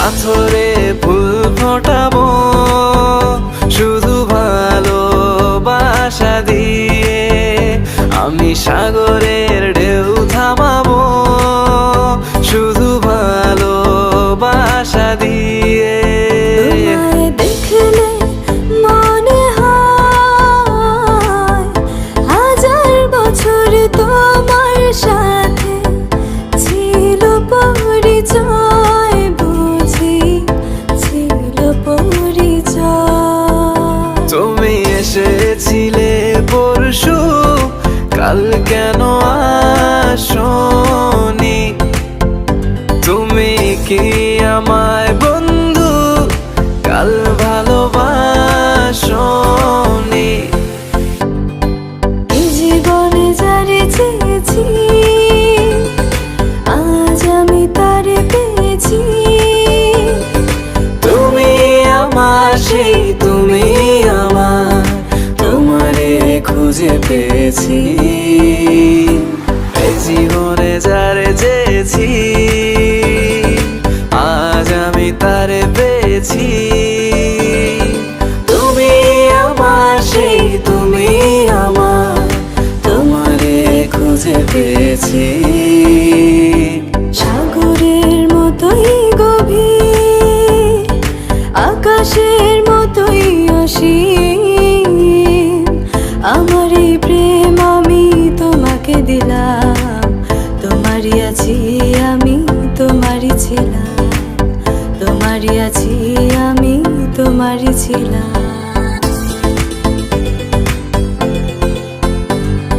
পাথরে ফুল ফোটাবো শুধু ভালোবাসা দিয়ে। আমি সাগরের ঢেউ থামাবো শুধু ভালোবাসা দিয়ে। দেখলে মনে হয় হাজার বছর তোমার সাথে ছিল পরিচয়, বুঝি ছিল পরিচয়। তুমি এসেছিলে পরশু, কাল কেন আসোনি? তুমি কি আমায় বন্ধু কাল ভালোবাসোনি? এই জীবনে যারে চেয়েছি আজ আমি তারে পেয়েছি। তুমি আমার সেই তুমি আমার, তোমারে খুঁজে পেয়েছি। এই জীবনে যারে চেয়েছি আজ আমি তারে পেয়েছি। তুমি আমার সেই তুমি আমার, তোমারে খুঁজে পেয়েছি। সাগরের মতোই গভীর, আকাশের মতোই অসীম, আমার এই প্রেম আমি তোমাকে দিলাম। তোমারই আছি আমি, তোমারই ছিলাম, তোমারই আছি আমি, তোমারই ছিলাম।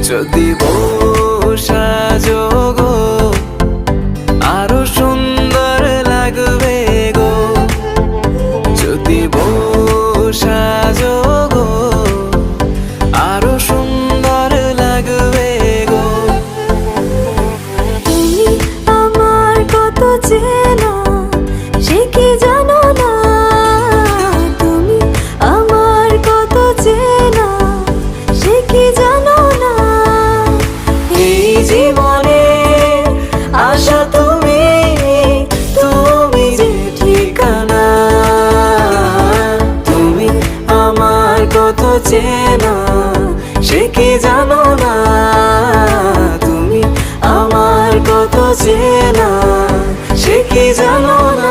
যদি সাজো গো আরো সুন্দর লাগবে গো, যদি সাজো গো আরো সুন্দর লাগবে গো। তুমি আমার কত চেনা সে কি জানো না, তুমি আমার কত চেনা সে কি জানো না। এই জীবনে আশা তুমি, তুমি যে ঠিকানা। তুমি আমার কত চেনা সে কি জানো না, তুমি আমার কত চেনা সে কি জানো না।